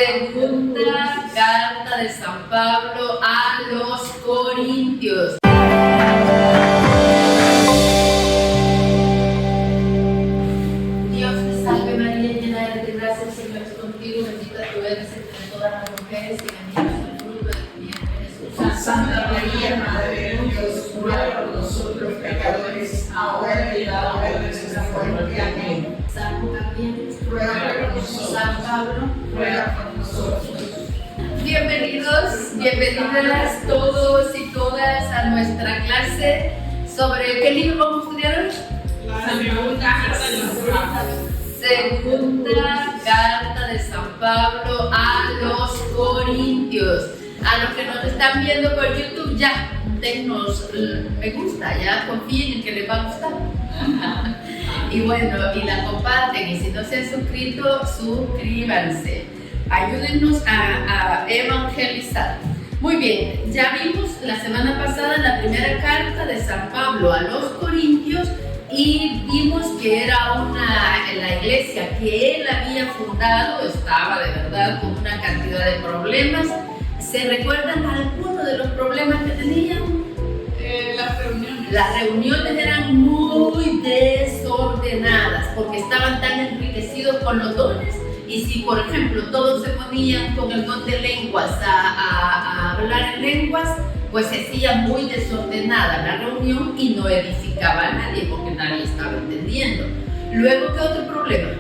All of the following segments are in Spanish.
Segunda carta de San Pablo a los Corintios. Dios te salve María, llena eres de gracia, el Señor es contigo, bendita tú eres entre todas las mujeres y bendito es el fruto de tu vientre Jesús. Santa María, Madre de Dios, ruega por nosotros pecadores, ahora y en la hora de nuestra muerte. Amén. San Gabriel, Ruega por nosotros. San Pablo, Ruega por nosotros. Bienvenidas todos y todas a nuestra clase sobre ¿qué libro vamos a estudiar hoy? Segunda carta de San Pablo a los Corintios. A los que nos están viendo por YouTube, ya dennos me gusta, ya confíen en que les va a gustar. Y bueno, y la comparten, y si no se han suscrito, suscríbanse. Ayúdennos a evangelizar. Muy bien, ya vimos la semana pasada la primera carta de San Pablo a los Corintios y vimos que era la iglesia que él había fundado, estaba de verdad con una cantidad de problemas. ¿Se recuerdan algunos de los problemas que tenían? Las reuniones eran muy desordenadas porque estaban tan enriquecidos con los dones. Y si, por ejemplo, todos se ponían con el don de lenguas a hablar en lenguas, pues se hacía muy desordenada la reunión y no edificaba a nadie porque nadie estaba entendiendo. Luego, ¿qué otro problema?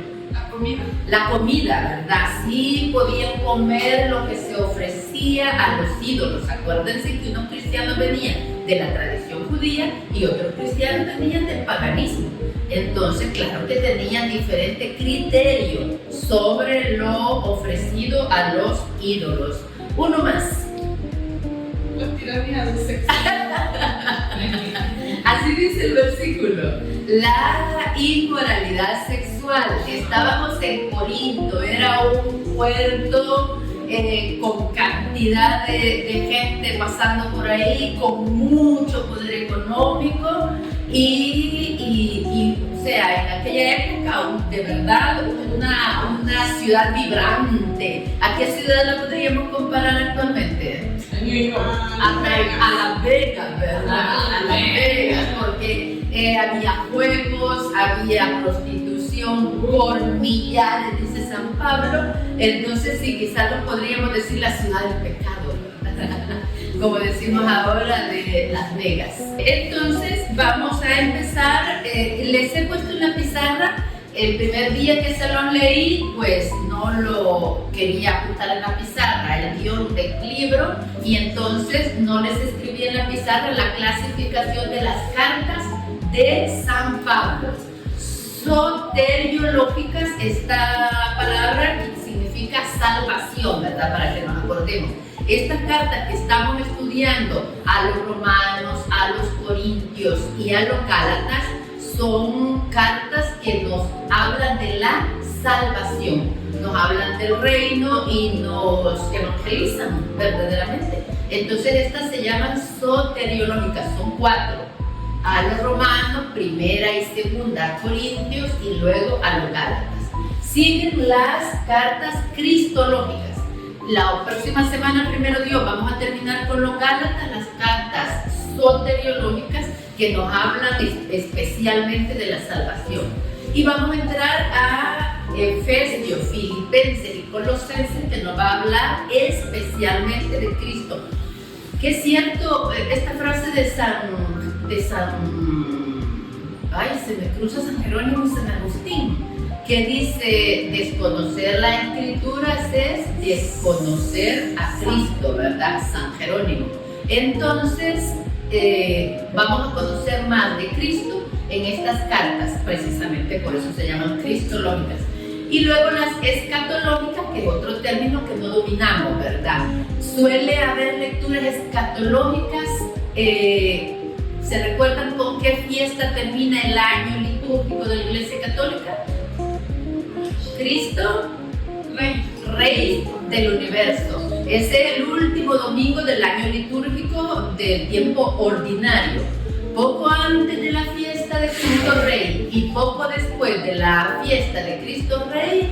La comida, ¿verdad? Sí podían comer lo que se ofrecía a los ídolos. Acuérdense que unos cristianos venían de la tradición judía y otros cristianos venían del paganismo. Entonces, claro que tenían diferente criterio sobre lo ofrecido a los ídolos. Uno más. Las tiranías de sexo. Así dice el versículo. La inmoralidad sexual. Estábamos en Corinto, era un puerto con cantidad de gente pasando por ahí, con mucho poder económico y o sea, en aquella época de verdad una ciudad vibrante. ¿A qué ciudad la podríamos comparar actualmente? A Las Vegas, ¿verdad? A Las Vegas, porque había juegos, había prostitución por millares, dice San Pablo. Entonces sí, quizás lo podríamos decir la ciudad del pecado, como decimos ahora de Las Vegas. Entonces vamos a empezar. Les he puesto en la pizarra. El primer día que se lo leí, pues no lo quería apuntar en la pizarra, el guión del libro, y entonces no les escribí en la pizarra la clasificación de las cartas de San Pablo. Soteriológicas, esta palabra significa salvación, ¿verdad? Para que nos acordemos. Estas cartas que estamos estudiando a los romanos, a los corintios y a los gálatas son cartas que nos hablan de la salvación, nos hablan del reino y nos evangelizan verdaderamente. Entonces estas se llaman soteriológicas, son 4. A los romanos, primera y segunda Corintios y luego a los gálatas. Siguen las cartas cristológicas. La próxima semana, primero Dios, vamos a terminar con los gálatas, las cartas soteriológicas que nos hablan especialmente de la salvación. Y vamos a entrar a Efesios, Filipenses y Colosenses, que nos va a hablar especialmente de Cristo. Que es cierto, esta frase ay, se me cruza San Jerónimo y San Agustín, que dice, desconocer la Escritura es desconocer a Cristo, ¿verdad? San Jerónimo. Entonces, vamos a conocer más de Cristo en estas cartas, precisamente por eso se llaman cristológicas. Y luego las escatológicas, que es otro término que no dominamos, ¿verdad? Suele haber lecturas escatológicas. ¿Se recuerdan con qué fiesta termina el año litúrgico de la Iglesia Católica? Cristo, Rey del universo. Ese es el último domingo del año litúrgico del tiempo ordinario. Poco antes de la fiesta de Cristo Rey y poco después de la fiesta de Cristo Rey,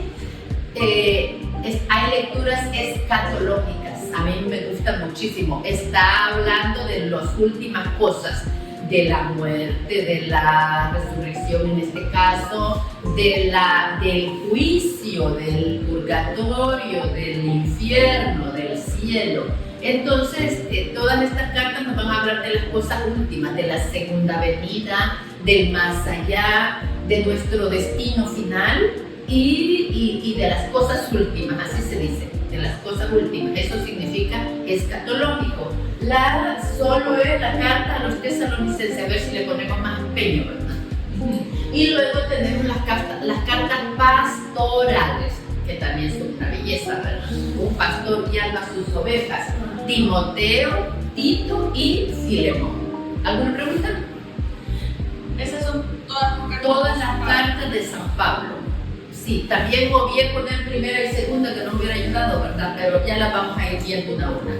hay lecturas escatológicas, a mí me gusta muchísimo. Está hablando de las últimas cosas, de la muerte, de la resurrección en este caso, del juicio, del purgatorio, del infierno, del cielo. Entonces, todas estas cartas nos van a hablar de las cosas últimas, de la segunda venida, del más allá, de nuestro destino final y de las cosas últimas, así se dice, de las cosas últimas. Eso significa escatológico. Solo es la carta a los tesalonicenses, a ver si le ponemos más empeño, ¿verdad? Y luego tenemos las cartas pastorales, que también son una belleza, ¿verdad? Un pastor guiando a sus ovejas, Timoteo, Tito y Filemón. ¿Alguna pregunta? Esas son Todas las cartas de San Pablo. Sí, también voy a poner primera y segunda, que no me hubiera ayudado, ¿verdad? Pero ya las vamos a ir viendo una a una.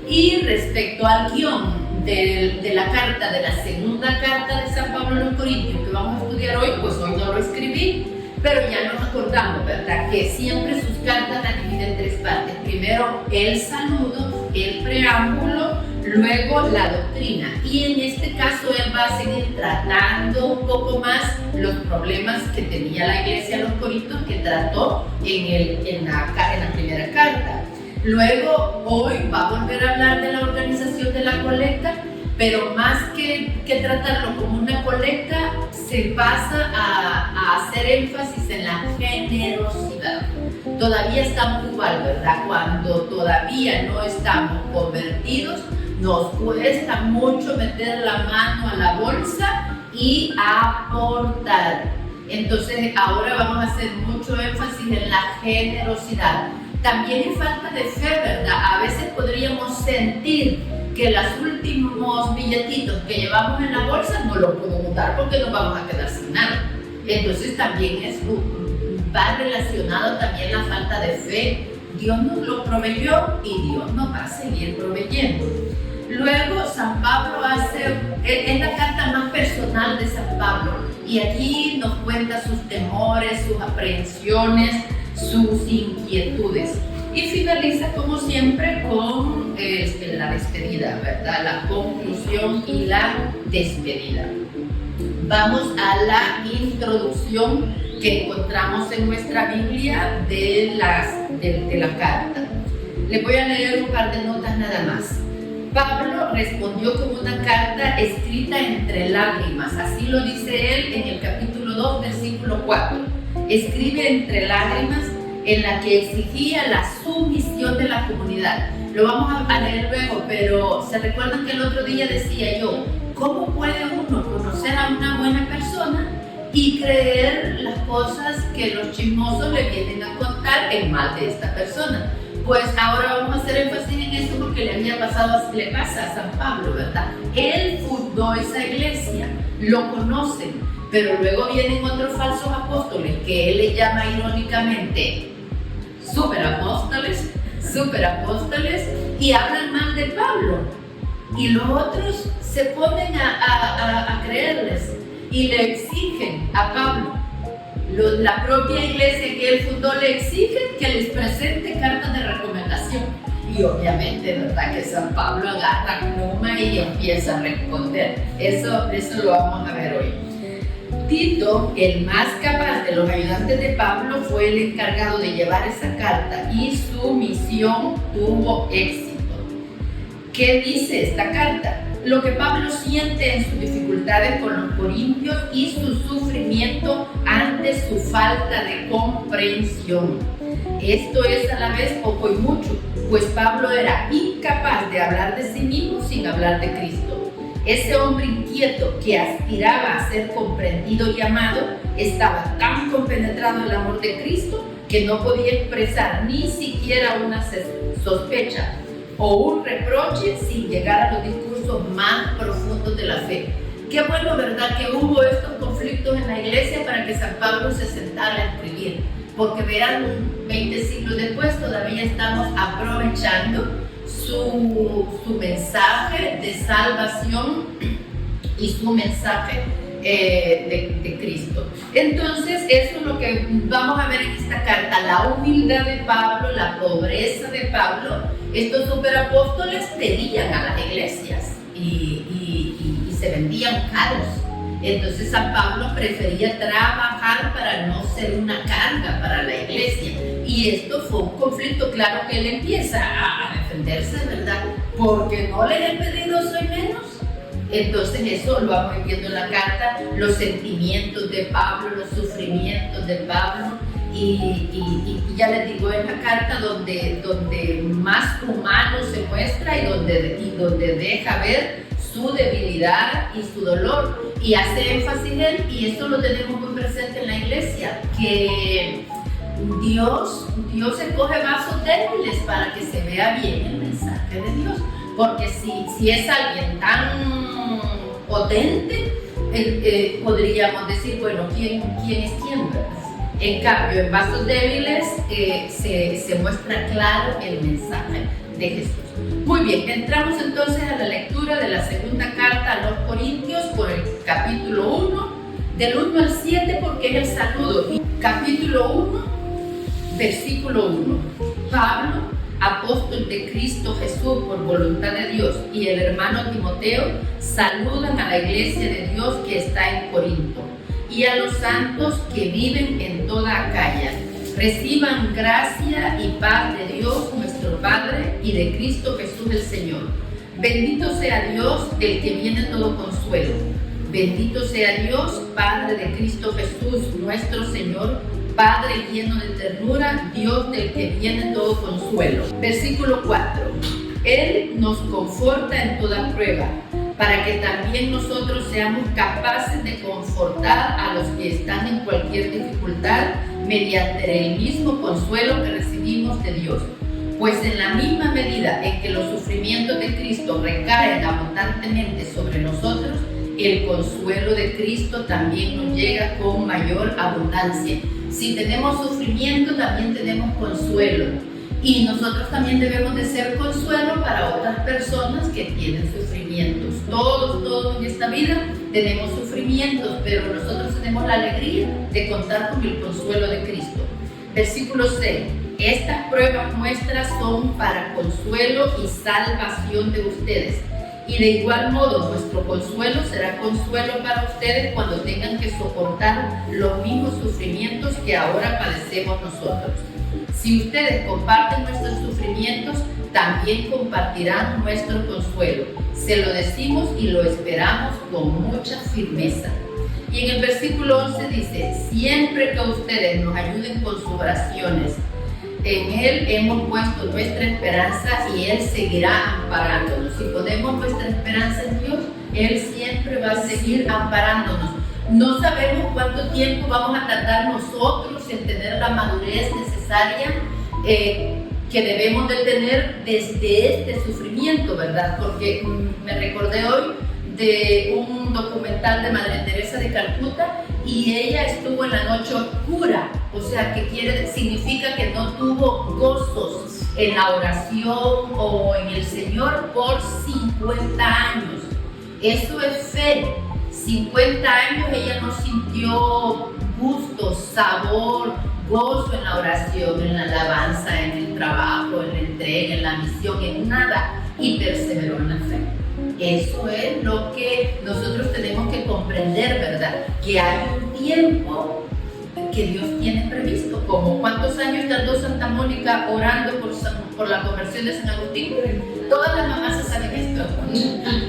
Y respecto al guión de la carta, de la segunda carta de San Pablo a los Corintios, que vamos a estudiar hoy, pues hoy no lo escribí, pero ya nos acordamos, ¿verdad? Que siempre sus cartas las divide en tres partes. Primero el saludo, el preámbulo, luego la doctrina. Y en este caso él va a seguir tratando un poco más los problemas que tenía la iglesia de los Corintios, que trató en la primera carta. Luego, hoy va a volver a hablar de la organización de la colecta, pero más que tratarlo como una colecta, se pasa a hacer énfasis en la generosidad. Todavía estamos igual, ¿verdad? Cuando todavía no estamos convertidos, nos cuesta mucho meter la mano a la bolsa y aportar. Entonces, ahora vamos a hacer mucho énfasis en la generosidad. También hay falta de fe, ¿verdad? A veces podríamos sentir que los últimos billetitos que llevamos en la bolsa no los podemos dar porque nos vamos a quedar sin nada. Entonces también va relacionado también la falta de fe. Dios nos lo proveyó y Dios nos va a seguir proveyendo. Luego San Pablo es la carta más personal de San Pablo y aquí nos cuenta sus temores, sus aprehensiones, sus inquietudes. Y finaliza como siempre con la despedida, ¿verdad? La conclusión y la despedida. Vamos a la introducción que encontramos en nuestra Biblia de la carta. Les voy a leer un par de notas nada más. Pablo respondió con una carta escrita entre lágrimas, así lo dice él en el capítulo 2, versículo 4. Escribe entre lágrimas, en la que exigía la sumisión de la comunidad. Lo vamos a leer luego, pero ¿se recuerdan que el otro día decía yo, cómo puede uno conocer a una buena persona y creer las cosas que los chismosos le vienen a contar en mal de esta persona? Pues ahora vamos a hacer énfasis en eso porque le pasa a San Pablo, ¿verdad? Él fundó esa iglesia, lo conocen, pero luego vienen otros falsos apóstoles que él le llama irónicamente superapóstoles y hablan mal de Pablo. Y los otros se ponen a creerles y le exigen a Pablo. La propia iglesia que él fundó le exigen que les presente cartas de recomendación. Y obviamente, ¿verdad? Que San Pablo agarra pluma y empieza a responder. Eso lo vamos a ver hoy. Tito, el más capaz de los ayudantes de Pablo, fue el encargado de llevar esa carta y su misión tuvo éxito. ¿Qué dice esta carta? Lo que Pablo siente en sus dificultades con los corintios y su sufrimiento ante su falta de comprensión. Esto es a la vez poco y mucho, pues Pablo era incapaz de hablar de sí mismo sin hablar de Cristo. Ese hombre inquieto que aspiraba a ser comprendido y amado estaba tan compenetrado en el amor de Cristo que no podía expresar ni siquiera una sospecha o un reproche sin llegar a los discursos más profundos de la fe. Qué bueno, ¿verdad?, que hubo estos conflictos en la iglesia para que San Pablo se sentara a escribir, porque vean, 20 siglos después todavía estamos aprovechando su mensaje de salvación y su mensaje de Cristo. Entonces, eso es lo que vamos a ver en esta carta, la humildad de Pablo, la pobreza de Pablo. Estos superapóstoles pedían a las iglesias y se vendían caros. Entonces San Pablo prefería trabajar para no ser una carga para la iglesia. Y esto fue un conflicto, claro, que él empieza a defenderse, ¿verdad? Porque no les he pedido, soy menos. Entonces eso lo vamos viendo en la carta, los sentimientos de Pablo, los sufrimientos de Pablo. Y ya les digo, es la carta donde más humano se muestra y donde deja ver su debilidad y su dolor, y hace énfasis en él, y eso lo tenemos muy presente en la iglesia, que Dios escoge vasos débiles para que se vea bien el mensaje de Dios, porque si es alguien tan potente, podríamos decir, bueno, ¿quién es quién, verdad? En cambio, en vasos débiles se muestra claro el mensaje de Jesús. Muy bien, entramos entonces a la lectura de la segunda carta a los Corintios por el capítulo 1, del 1 al 7, porque es el saludo. Capítulo 1, versículo 1. Pablo, apóstol de Cristo Jesús por voluntad de Dios, y el hermano Timoteo saludan a la iglesia de Dios que está en Corinto, y a los santos que viven en toda Acaya. Reciban gracia y paz de Dios nuestro Padre y de Cristo Jesús el Señor. Bendito sea Dios del que viene todo consuelo. Bendito sea Dios, Padre de Cristo Jesús nuestro Señor, Padre lleno de ternura, Dios del que viene todo consuelo. Versículo 4. Él nos conforta en toda prueba, para que también nosotros seamos capaces de confortar a los que están en cualquier dificultad mediante el mismo consuelo que recibimos de Dios. Pues en la misma medida en que los sufrimientos de Cristo recaen abundantemente sobre nosotros, el consuelo de Cristo también nos llega con mayor abundancia. Si tenemos sufrimiento, también tenemos consuelo. Y nosotros también debemos de ser consuelo para otras personas que tienen sufrimientos. Todos en esta vida tenemos sufrimientos, pero nosotros tenemos la alegría de contar con el consuelo de Cristo. Versículo 6. Estas pruebas nuestras son para consuelo y salvación de ustedes. Y de igual modo nuestro consuelo será consuelo para ustedes cuando tengan que soportar los mismos sufrimientos que ahora padecemos nosotros. Si ustedes comparten nuestros sufrimientos, también compartirán nuestro consuelo. Se lo decimos y lo esperamos con mucha firmeza. Y en el versículo 11 dice, siempre que ustedes nos ayuden con sus oraciones, en Él hemos puesto nuestra esperanza y Él seguirá amparándonos. Si ponemos nuestra esperanza en Dios, Él siempre va a seguir amparándonos. No sabemos cuánto tiempo vamos a tardar nosotros en tener la madurez necesaria que debemos de tener desde este sufrimiento, ¿verdad? Porque me recordé hoy de un documental de Madre Teresa de Calcuta y ella estuvo en la noche oscura, o sea, que significa que no tuvo gozos en la oración o en el Señor por 50 años. Eso es fe. 50 años ella no sintió gusto, sabor, gozo en la oración, en la alabanza, en el trabajo, en la entrega, en la misión, en nada, y perseveró en la fe. Eso es lo que nosotros tenemos que comprender, ¿verdad? Que hay un tiempo que Dios tiene previsto. Como ¿cuántos años tardó Santa Mónica orando por la conversión de San Agustín? Todas las mamás se saben esto.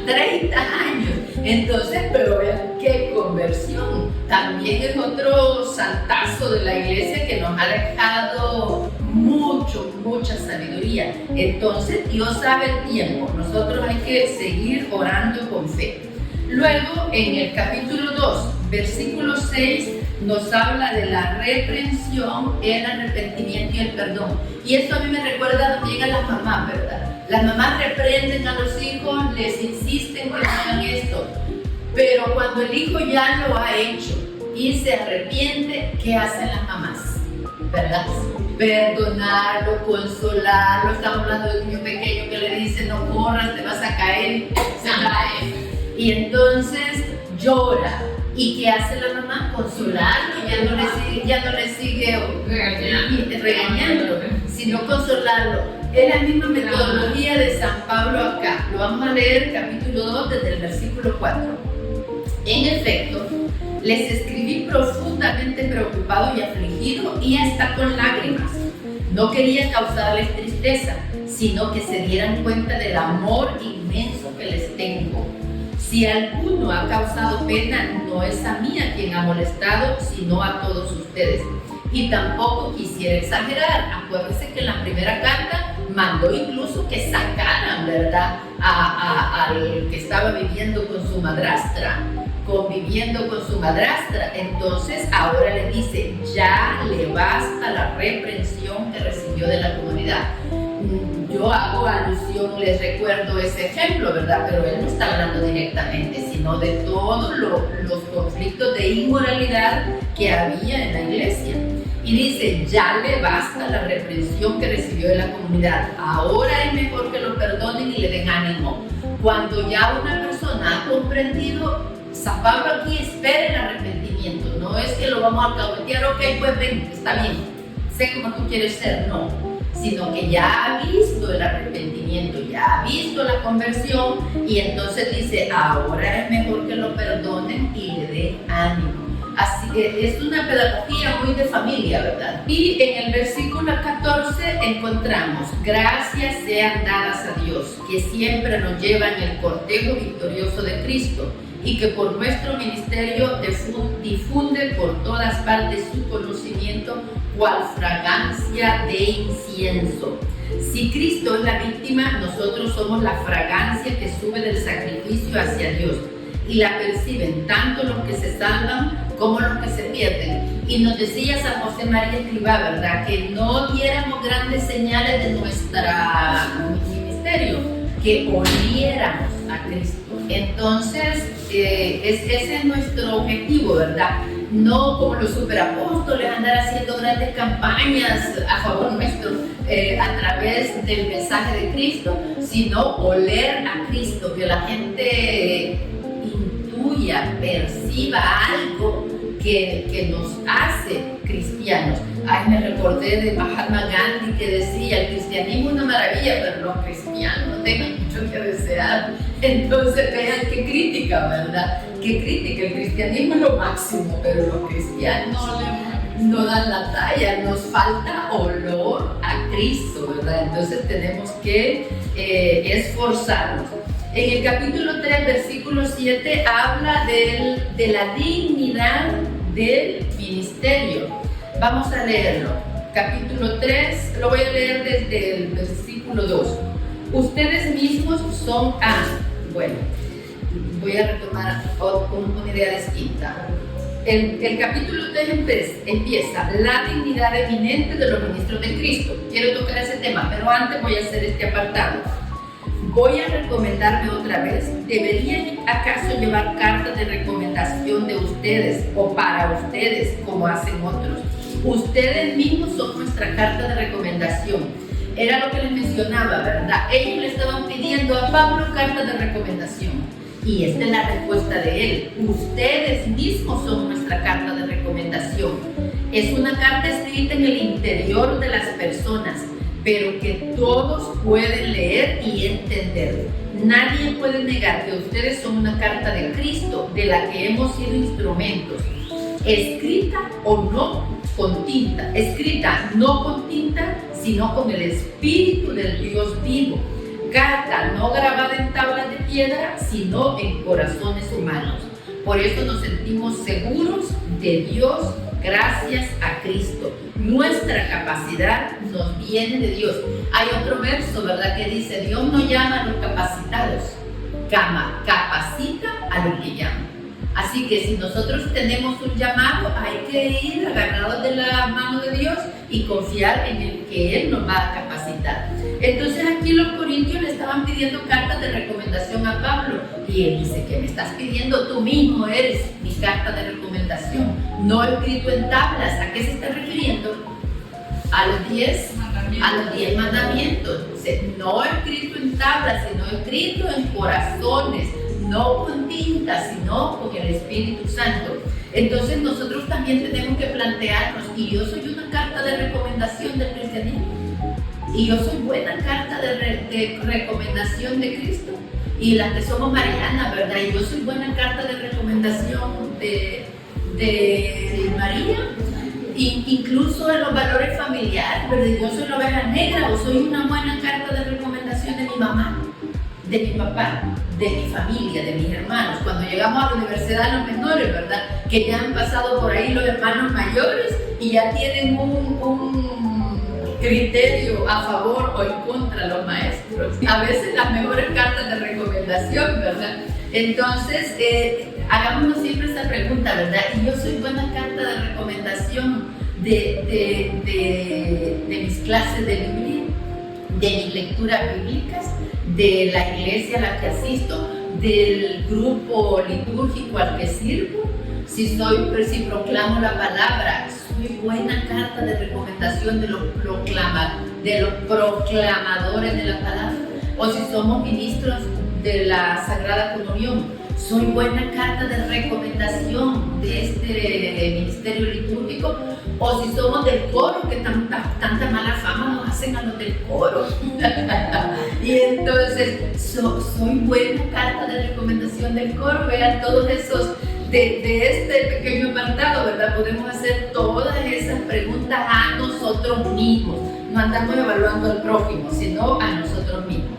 30 años. Entonces, pero vean qué conversión. También es otro santazo de la iglesia que nos ha dejado mucha sabiduría. Entonces, Dios sabe el tiempo. Nosotros hay que seguir orando con fe. Luego, en el capítulo 2, versículo 6, nos habla de la reprensión, el arrepentimiento y el perdón. Y esto a mí me recuerda también a las mamás, ¿verdad? Las mamás reprenden a los hijos, les insisten que no hagan esto. Pero cuando el hijo ya lo ha hecho y se arrepiente, ¿qué hacen las mamás? ¿Verdad? Perdonarlo, consolarlo. Estamos hablando de un niño pequeño que le dice, no corras, te vas a caer, se cae. Y entonces llora, ¿Y qué hace la mamá? Consolarlo, ya no le sigue regañando, sino consolarlo. Es la misma metodología de San Pablo acá. Lo vamos a leer capítulo 2 desde el versículo 4. En efecto, les escribí profundamente preocupado y afligido y hasta con lágrimas. No quería causarles tristeza, sino que se dieran cuenta del amor inmenso que les tengo. Si alguno ha causado pena, no es a mí a quien ha molestado, sino a todos ustedes. Y tampoco quisiera exagerar. Acuérdense que en la primera carta mandó incluso que sacaran, ¿verdad?, al que estaba viviendo con su madrastra, conviviendo con su madrastra. Entonces ahora le dice, ya le basta la reprensión que recibió de la comunidad. Yo hago alusión, les recuerdo ese ejemplo, ¿verdad? Pero él no está hablando directamente, sino de todos los conflictos de inmoralidad que había en la iglesia. Y dice, ya le basta la reprensión que recibió de la comunidad. Ahora es mejor que lo perdonen y le den ánimo. Cuando ya una persona ha comprendido, San Pablo aquí espera el arrepentimiento. No es que lo vamos a alcahuetear, ok, pues ven, está bien, sé cómo tú quieres ser, no. Sino que ya ha visto el arrepentimiento, ya ha visto la conversión y entonces dice, ahora es mejor que lo perdonen y le den ánimo. Así que es una pedagogía muy de familia, ¿verdad? Y en el versículo 14 encontramos, gracias sean dadas a Dios, que siempre nos lleva en el cortejo victorioso de Cristo y que por nuestro ministerio difunde por todas partes su conocimiento cual fragancia de incienso. Si Cristo es la víctima, nosotros somos la fragancia que sube del sacrificio hacia Dios y la perciben tanto los que se salvan como los que se pierden. Y nos decía San José María Escrivá, ¿verdad?, que no diéramos grandes señales de nuestro ministerio, que oliéramos a Cristo. Entonces, ese es nuestro objetivo, ¿verdad? No como los superapóstoles andar haciendo grandes campañas a favor nuestro a través del mensaje de Cristo, sino oler a Cristo, que la gente intuya, perciba algo que nos hace cristianos. Ay, me recordé de Mahatma Gandhi que decía, el cristianismo es una maravilla, pero los cristianos dejan mucho que desear. Entonces vean qué crítica, ¿verdad? Qué crítica, el cristianismo es lo máximo, pero los cristianos no dan la talla, nos falta olor a Cristo, ¿verdad? Entonces tenemos que esforzarnos. En el capítulo 3, versículo 7, habla de la dignidad del ministerio. Vamos a leerlo. Capítulo 3, lo voy a leer desde el versículo 2. Ustedes mismos son... bueno, voy a retomar con una idea distinta. El capítulo 3 empieza la dignidad eminente de los ministros de Cristo. Quiero tocar ese tema, pero antes voy a hacer este apartado. Voy a recomendarme otra vez. ¿Deberían acaso llevar cartas de recomendación de ustedes o para ustedes como hacen otros? Ustedes mismos son nuestra carta de recomendación. Era lo que les mencionaba, ¿verdad? Ellos le estaban pidiendo a Pablo cartas de recomendación. Y esta es la respuesta de él. Ustedes mismos son nuestra carta de recomendación. Es una carta escrita en el interior de las personas, pero que todos pueden leer y entender. Nadie puede negar que ustedes son una carta de Cristo, de la que hemos sido instrumentos, escrita o no con tinta, escrita no con tinta, sino con el Espíritu del Dios vivo. Carta no grabada en tablas de piedra, sino en corazones humanos. Por eso nos sentimos seguros de Dios gracias a Cristo. Nuestra capacidad nos viene de Dios. Hay otro verso, ¿verdad?, que dice, Dios no llama a los capacitados, capacita a los que llaman. Así que si nosotros tenemos un llamado, hay que ir agarrados de la mano de Dios y confiar en el que Él nos va a capacitar. Entonces aquí los corintios le estaban pidiendo cartas de recomendación a Pablo y él dice, ¿qué me estás pidiendo? Tú mismo eres mi carta de recomendación, no escrito en tablas. ¿A qué se está refiriendo? A los 10 mandamientos. No escrito en tablas, sino escrito en corazones. no con tinta, sino con el Espíritu Santo. Entonces nosotros también tenemos que plantearnos, y yo soy una carta de recomendación del cristianismo, y yo soy buena carta de recomendación de Cristo, y las que somos marianas, ¿verdad? Y yo soy buena carta de recomendación de María, incluso en los valores familiares, ¿verdad? Yo soy la oveja negra, o soy una buena carta de recomendación de mi mamá, de mi papá, de mi familia, de mis hermanos. Cuando llegamos a la universidad, los menores, ¿verdad? Que ya han pasado por ahí los hermanos mayores y ya tienen un criterio a favor o en contra de los maestros. A veces las mejores cartas de recomendación, ¿verdad? Entonces, hagámonos siempre esa pregunta, ¿verdad? Y yo soy buena carta de recomendación de mis clases de Biblia, de mis lecturas bíblicas, de la iglesia a la que asisto, del grupo litúrgico al que sirvo. Si proclamo la palabra, soy buena carta de recomendación de los proclamadores de la palabra. O si somos ministros de la Sagrada Comunión, soy buena carta de recomendación de este ministerio litúrgico. O si somos del coro, que tanta mala fama nos hacen a los del coro. Y entonces soy buena carta de recomendación del coro. Vean todos esos de este pequeño apartado, ¿verdad? Podemos hacer todas esas preguntas a nosotros mismos. No andamos evaluando al prójimo, sino a nosotros mismos.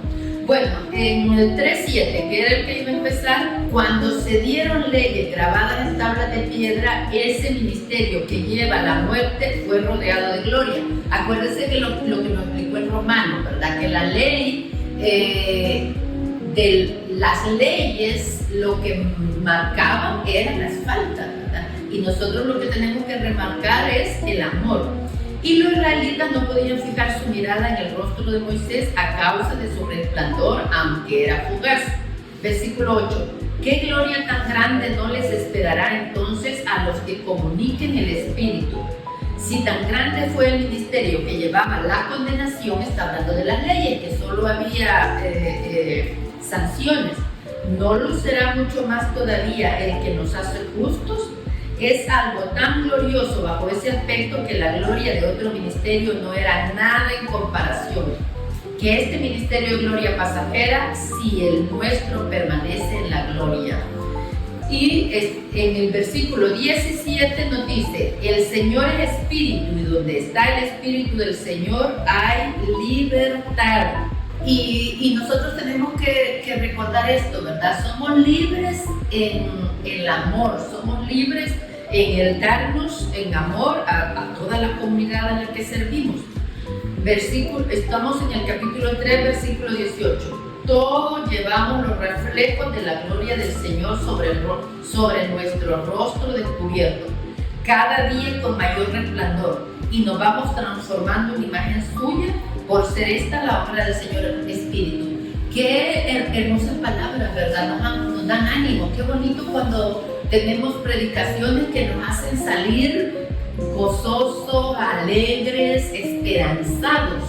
Bueno, en el 3.7, que era el que iba a empezar, cuando se dieron leyes grabadas en tablas de piedra, ese ministerio que lleva a la muerte fue rodeado de gloria. Acuérdense que lo que nos explicó el Romano, ¿verdad? Que la ley, las leyes, lo que marcaban eran las faltas, ¿verdad? Y nosotros lo que tenemos que remarcar es el amor. Y los israelitas no podían fijar su mirada en el rostro de Moisés a causa de su resplandor, aunque era fugaz. Versículo 8. ¿Qué gloria tan grande no les esperará entonces a los que comuniquen el Espíritu? Si tan grande fue el ministerio que llevaba la condenación, está hablando de las leyes, que solo había sanciones, ¿no lo será mucho más todavía el que nos hace justos? Es algo tan glorioso bajo ese aspecto que la gloria de otro ministerio no era nada en comparación. Que este ministerio de gloria pasajera, si el nuestro permanece en la gloria. Y en el versículo 17 nos dice, el Señor es Espíritu, y donde está el Espíritu del Señor hay libertad. Y nosotros tenemos que recordar esto, ¿verdad? Somos libres en el amor, somos libres en el darnos en amor a toda la comunidad en la que servimos. Estamos en el capítulo 3, versículo 18. Todos llevamos los reflejos de la gloria del Señor sobre nuestro rostro descubierto, cada día con mayor resplandor, y nos vamos transformando en imagen suya por ser esta la obra del Señor Espíritu. Qué hermosas palabras, ¿verdad? Nos dan ánimo. Qué bonito cuando tenemos predicaciones que nos hacen salir gozosos, alegres, esperanzados.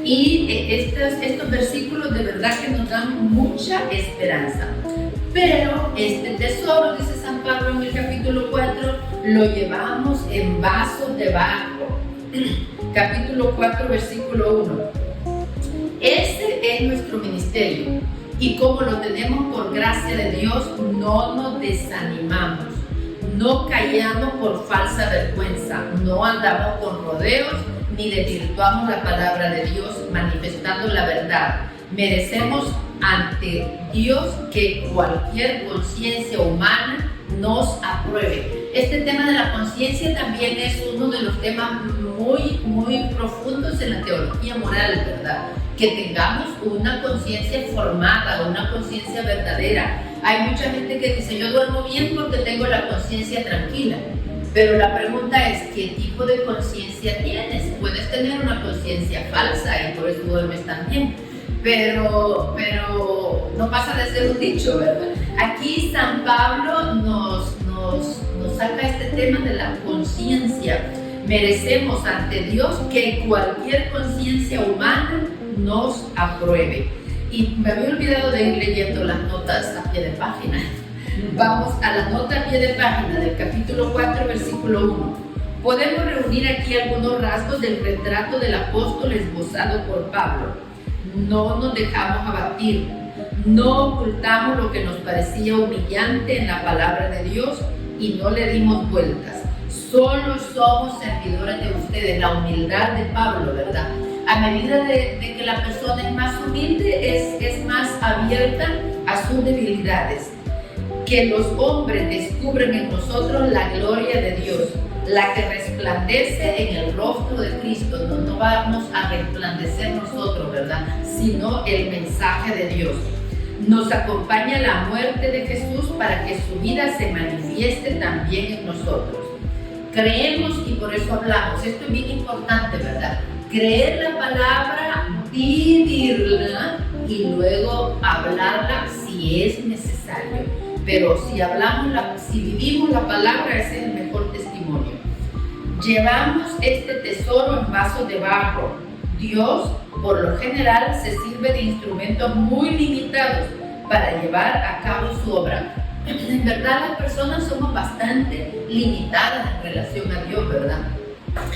Y estos versículos de verdad que nos dan mucha esperanza. Pero este tesoro, dice San Pablo en el capítulo 4, lo llevamos en vasos de barro. Capítulo 4, versículo 1. Ese es nuestro ministerio. Y como lo tenemos por gracia de Dios, no nos desanimamos, no callamos por falsa vergüenza, no andamos con rodeos, ni desvirtuamos la palabra de Dios manifestando la verdad. Merecemos ante Dios que cualquier conciencia humana nos apruebe. Este tema de la conciencia también es uno de los temas muy profundos en la teología moral, ¿verdad? Que tengamos una conciencia formada, una conciencia verdadera. Hay mucha gente que dice, yo duermo bien porque tengo la conciencia tranquila. Pero la pregunta es, ¿qué tipo de conciencia tienes? Puedes tener una conciencia falsa y por eso duermes tan bien. Pero no pasa de ser un dicho, ¿verdad? Aquí San Pablo nos saca este tema de la conciencia. Merecemos ante Dios que cualquier conciencia humana nos apruebe. Y me había olvidado de ir leyendo las notas a pie de página. Vamos a la nota a pie de página del capítulo 4, versículo 1. Podemos reunir aquí algunos rasgos del retrato del apóstol esbozado por Pablo. No nos dejamos abatir, no ocultamos lo que nos parecía humillante en la palabra de Dios y no le dimos vueltas. Solo somos servidores de ustedes, la humildad de Pablo, ¿verdad? A medida de que la persona es más humilde, es más abierta a sus debilidades. Que los hombres descubren en nosotros la gloria de Dios, la que resplandece en el rostro de Cristo. No vamos a resplandecer nosotros, ¿verdad? Sino el mensaje de Dios. Nos acompaña la muerte de Jesús para que su vida se manifieste también en nosotros. Creemos y por eso hablamos. Esto es bien importante, ¿verdad? Creer la palabra, vivirla y luego hablarla si es necesario. Pero si vivimos la palabra, ese es el mejor testimonio. Llevamos este tesoro en vasos de barro. Dios, por lo general, se sirve de instrumentos muy limitados para llevar a cabo su obra. En verdad, las personas somos bastante limitadas en relación a Dios, ¿verdad?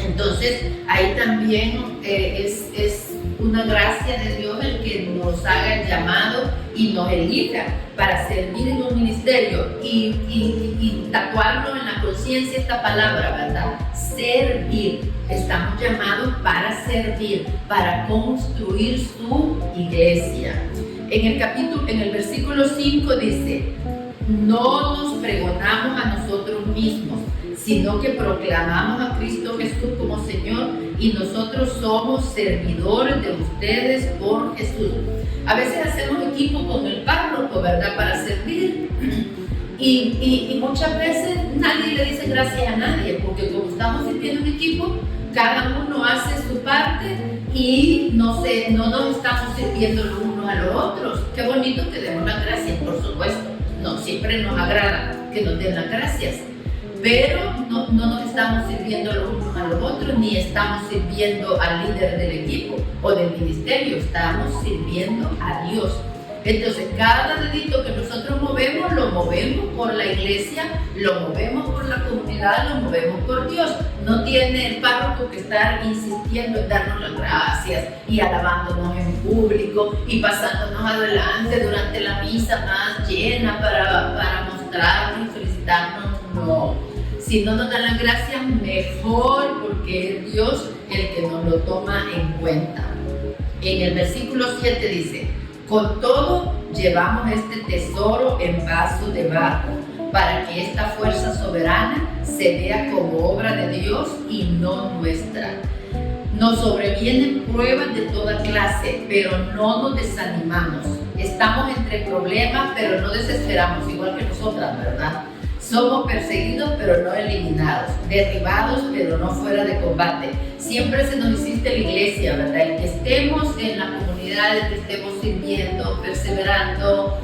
Entonces, ahí también es una gracia de Dios el que nos haga el llamado y nos elija para servir en un ministerio y tatuarnos en la conciencia esta palabra, ¿verdad? Servir. Estamos llamados para servir, para construir su iglesia. En el versículo 5 dice: no nos pregonamos a nosotros mismos, sino que proclamamos a Cristo Jesús como Señor y nosotros somos servidores de ustedes por Jesús. A veces hacemos equipo con el párroco, ¿verdad? Para servir. Y muchas veces nadie le dice gracias a nadie, porque como estamos sirviendo en equipo, cada uno hace su parte y no nos estamos sirviendo los unos a los otros. Qué bonito que demos las gracias, por supuesto. No siempre nos agrada que nos den las gracias, pero no nos estamos sirviendo los unos a los otros, ni estamos sirviendo al líder del equipo o del ministerio, estamos sirviendo a Dios. Entonces, cada dedito que nosotros movemos, lo movemos por la iglesia, lo movemos por la comunidad, lo movemos por Dios. No tiene el párroco que estar insistiendo en darnos las gracias y alabándonos en público y pasándonos adelante durante la misa más llena para mostrarnos y felicitarnos. No. Si no nos dan las gracias, mejor, porque es Dios el que nos lo toma en cuenta. En el versículo 7 dice: con todo, llevamos este tesoro en vaso de barro, para que esta fuerza soberana se vea como obra de Dios y no nuestra. Nos sobrevienen pruebas de toda clase, pero no nos desanimamos. Estamos entre problemas, pero no desesperamos, igual que nosotras, ¿verdad? Somos perseguidos, pero no eliminados, derribados, pero no fuera de combate. Siempre se nos insiste en la iglesia, ¿verdad? El que estemos en la comunidad, el que estemos sirviendo, perseverando,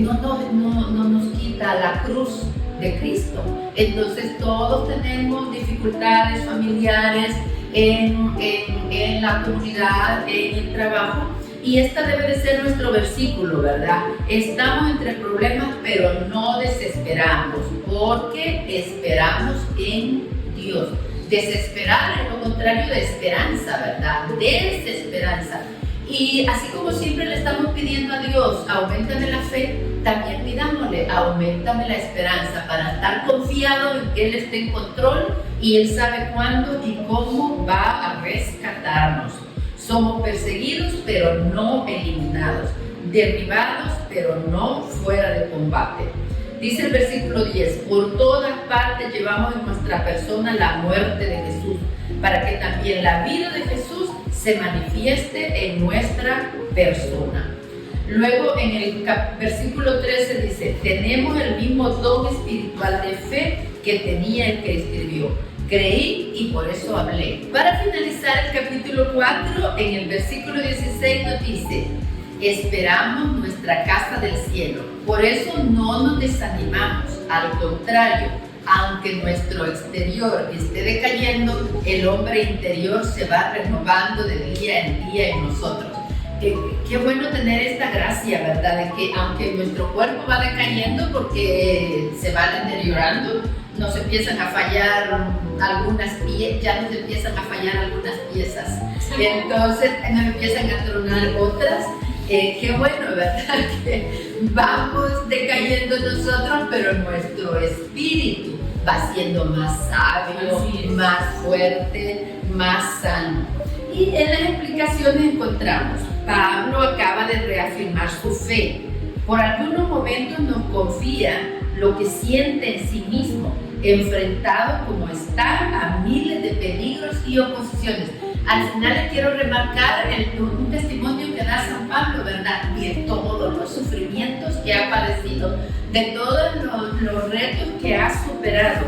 no nos quita la cruz de Cristo. Entonces todos tenemos dificultades familiares en la comunidad, en el trabajo. Y esta debe de ser nuestro versículo, ¿verdad? Estamos entre problemas, pero no desesperamos, porque esperamos en Dios. Desesperar es lo contrario de esperanza, ¿verdad? Desesperanza. Y así como siempre le estamos pidiendo a Dios, auméntame la fe, también pidámosle, auméntame la esperanza, para estar confiado en que Él esté en control y Él sabe cuándo y cómo va a rescatarnos. Somos perseguidos, pero no eliminados, derribados, pero no fuera de combate. Dice el versículo 10: por todas partes llevamos en nuestra persona la muerte de Jesús, para que también la vida de Jesús se manifieste en nuestra persona. Luego en el versículo 13 dice: tenemos el mismo don espiritual de fe que tenía el que escribió. Creí y por eso hablé. Para finalizar el capítulo 4, en el versículo 16 nos dice: esperamos nuestra casa del cielo. Por eso no nos desanimamos, al contrario, aunque nuestro exterior esté decayendo, el hombre interior se va renovando de día en día en nosotros. qué bueno tener esta gracia, ¿verdad? De que aunque nuestro cuerpo va decayendo porque se va deteriorando, nos empiezan a fallar algunas piezas, ya nos empiezan a fallar algunas piezas. Entonces nos empiezan a tronar otras. Qué bueno, ¿verdad? Que vamos decayendo nosotros, pero nuestro espíritu va siendo más sabio, más fuerte, más sano. Y en las explicaciones encontramos, Pablo acaba de reafirmar su fe. Por algunos momentos nos confía lo que siente en sí mismo, enfrentado como está a miles de peligros y oposiciones. Al final les quiero remarcar un testimonio que da San Pablo, ¿verdad? De todos los sufrimientos que ha padecido, de todos los retos que ha superado.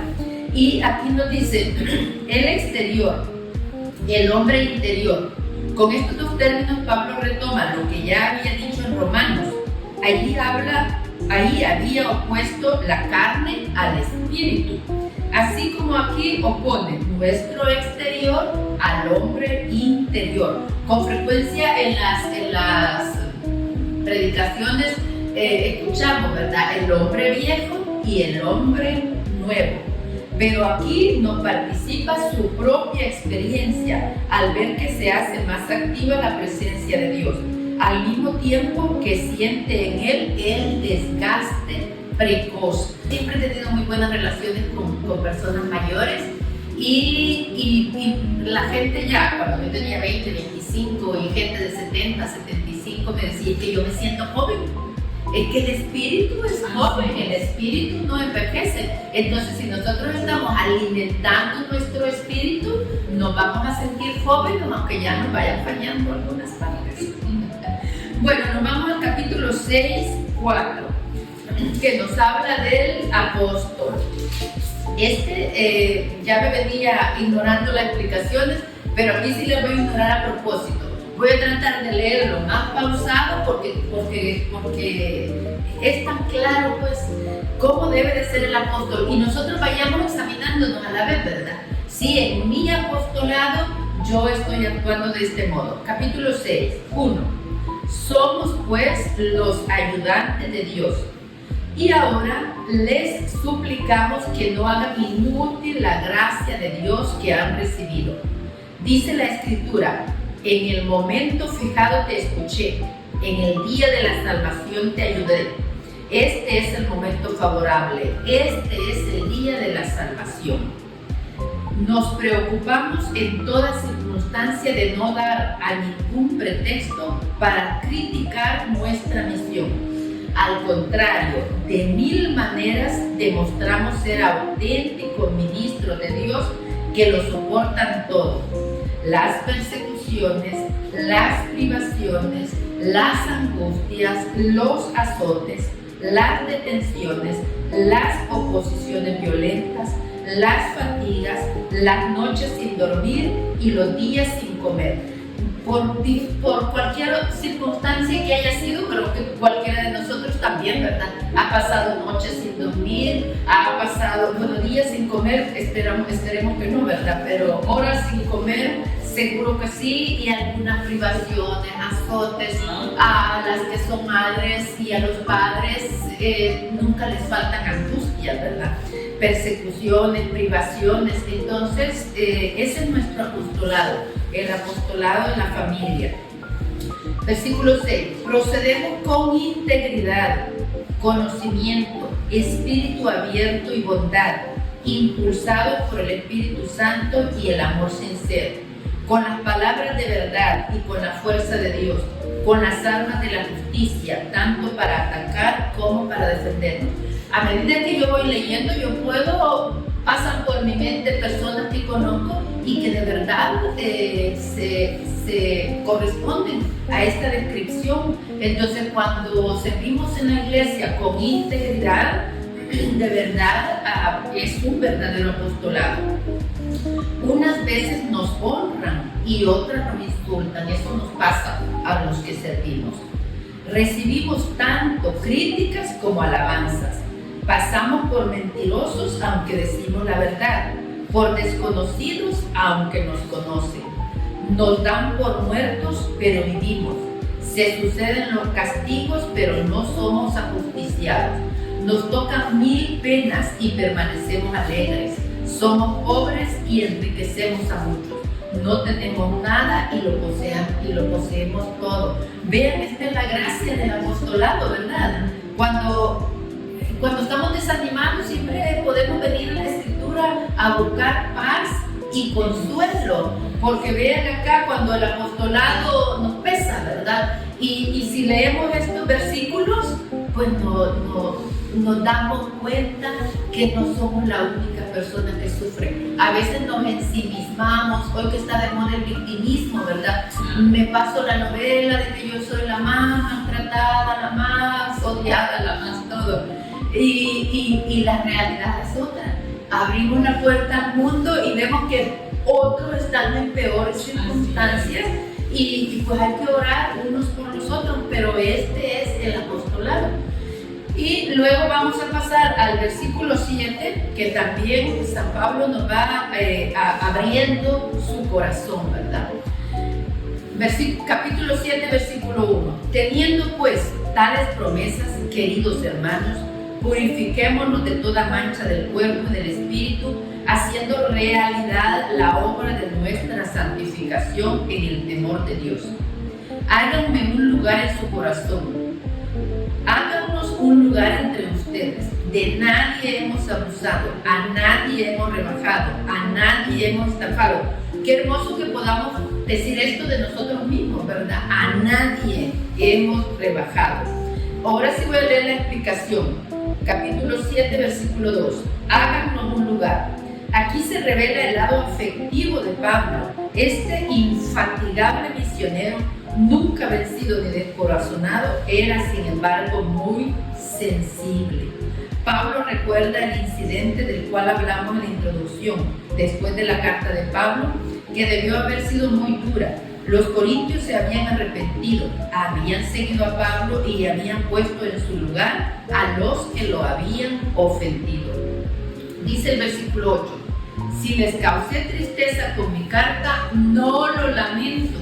Y aquí nos dice, el exterior, el hombre interior. Con estos dos términos Pablo retoma lo que ya había dicho en Romanos. Ahí había opuesto la carne al espíritu. Así como aquí opone nuestro exterior al hombre interior. Con frecuencia en las predicaciones escuchamos, ¿verdad? El hombre viejo y el hombre nuevo. Pero aquí nos participa su propia experiencia al ver que se hace más activa la presencia de Dios, al mismo tiempo que siente en él el desgaste precoz. Siempre he tenido muy buenas relaciones con personas mayores y la gente ya, cuando yo tenía 20, 25 y gente de 70, 75 me decía que yo me siento joven. Es que el espíritu es joven, el espíritu no envejece. Entonces, si nosotros estamos alimentando nuestro espíritu, nos vamos a sentir jóvenes, aunque ya nos vayan fallando algunas partes. Bueno, nos vamos al capítulo 6, 4, que nos habla del apóstol. Ya me venía ignorando las explicaciones, pero aquí sí les voy a ignorar a propósito. Voy a tratar de leerlo más pausado porque es tan claro, pues, cómo debe de ser el apóstol. Y nosotros vayamos examinándonos a la vez, ¿verdad? Sí, en mi apostolado yo estoy actuando de este modo. Capítulo 6, 1. Somos, pues, los ayudantes de Dios. Y ahora les suplicamos que no hagan inútil la gracia de Dios que han recibido. Dice la Escritura: en el momento fijado te escuché, en el día de la salvación te ayudé. Este es el momento favorable, este es el día de la salvación. Nos preocupamos en toda circunstancia de no dar a ningún pretexto para criticar nuestra misión. Al contrario, de 1000 maneras demostramos ser auténticos ministros de Dios que lo soportan todo. Las persecuciones, las privaciones, las angustias, los azotes, las detenciones, las oposiciones violentas, las fatigas, las noches sin dormir y los días sin comer. Por cualquier circunstancia que haya sido, creo que cualquiera de nosotros también, ¿verdad? Ha pasado noches sin dormir, ha pasado, días sin comer, esperemos que no, ¿verdad? Pero horas sin comer, seguro que sí, y algunas privaciones, azotes, a las que son madres y a los padres nunca les faltan angustias, ¿verdad? Persecuciones, privaciones. Entonces, ese es nuestro apostolado, el apostolado en la familia. Versículo 6. Procedemos con integridad, conocimiento, espíritu abierto y bondad, impulsados por el Espíritu Santo y el amor sincero, con las palabras de verdad y con la fuerza de Dios, con las armas de la justicia, tanto para atacar como para defendernos. A medida que yo voy leyendo, pasan por mi mente personas que conozco y que de verdad se corresponden a esta descripción. Entonces, cuando servimos en la iglesia con integridad, de verdad es un verdadero apostolado. Unas veces nos honran y otras nos insultan. Eso nos pasa a los que servimos. Recibimos tanto críticas como alabanzas. Pasamos por mentirosos aunque decimos la verdad, por desconocidos aunque nos conocen. Nos dan por muertos pero vivimos. Se suceden los castigos, pero no somos ajusticiados. Nos tocan 1000 penas y permanecemos alegres. Somos pobres y enriquecemos a muchos. No tenemos nada y lo poseemos todo. Vean, esta es la gracia del apostolado, ¿verdad? Cuando estamos desanimados, siempre podemos venir a la Escritura a buscar paz y consuelo, porque vean acá cuando el apostolado nos pesa, ¿verdad? Y si leemos estos versículos, pues nos damos cuenta que no somos la única persona que sufre. A veces nos ensimismamos, hoy que está de moda el victimismo, ¿verdad? Me paso la novela de que yo soy la más maltratada, la más odiada, la más todo. Y la realidad es otra. Abrimos la puerta al mundo y vemos que otros están en peores circunstancias y pues hay que orar unos por los otros, pero este es el apostolado. Y luego vamos a pasar al versículo 7, que también San Pablo nos va abriendo su corazón, ¿verdad? Capítulo 7, versículo 1. Teniendo pues tales promesas, queridos hermanos, purifiquémonos de toda mancha del cuerpo y del espíritu, haciendo realidad la obra de nuestra santificación en el temor de Dios. Háganme un lugar en su corazón. Háganos un lugar entre ustedes. De nadie hemos abusado, a nadie hemos rebajado, a nadie hemos estafado. Qué hermoso que podamos decir esto de nosotros mismos, ¿verdad? A nadie hemos rebajado. Ahora sí voy a leer la explicación. Capítulo 7, versículo 2. Háganos un lugar. Aquí se revela el lado afectivo de Pablo. Este infatigable misionero, nunca vencido ni descorazonado, era sin embargo muy sensible. Pablo recuerda el incidente del cual hablamos en la introducción, después de la carta de Pablo, que debió haber sido muy dura. Los corintios se habían arrepentido, habían seguido a Pablo y habían puesto en su lugar a los que lo habían ofendido. Dice el versículo 8, si les causé tristeza con mi carta, no lo lamento.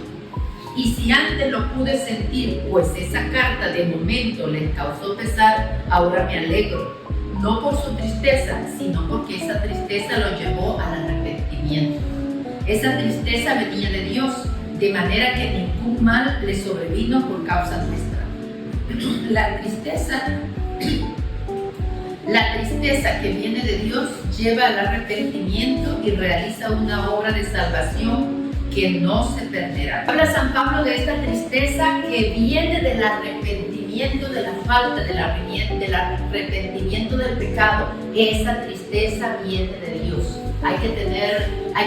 Y si antes lo pude sentir, pues esa carta de momento les causó pesar, ahora me alegro. No por su tristeza, sino porque esa tristeza lo llevó al arrepentimiento. Esa tristeza venía de Dios, de manera que ningún mal le sobrevino por causa nuestra. La tristeza que viene de Dios lleva al arrepentimiento y realiza una obra de salvación que no se perderá. Habla San Pablo de esta tristeza que viene del arrepentimiento de la falta, del arrepentimiento del pecado. Esa tristeza viene de Dios. Hay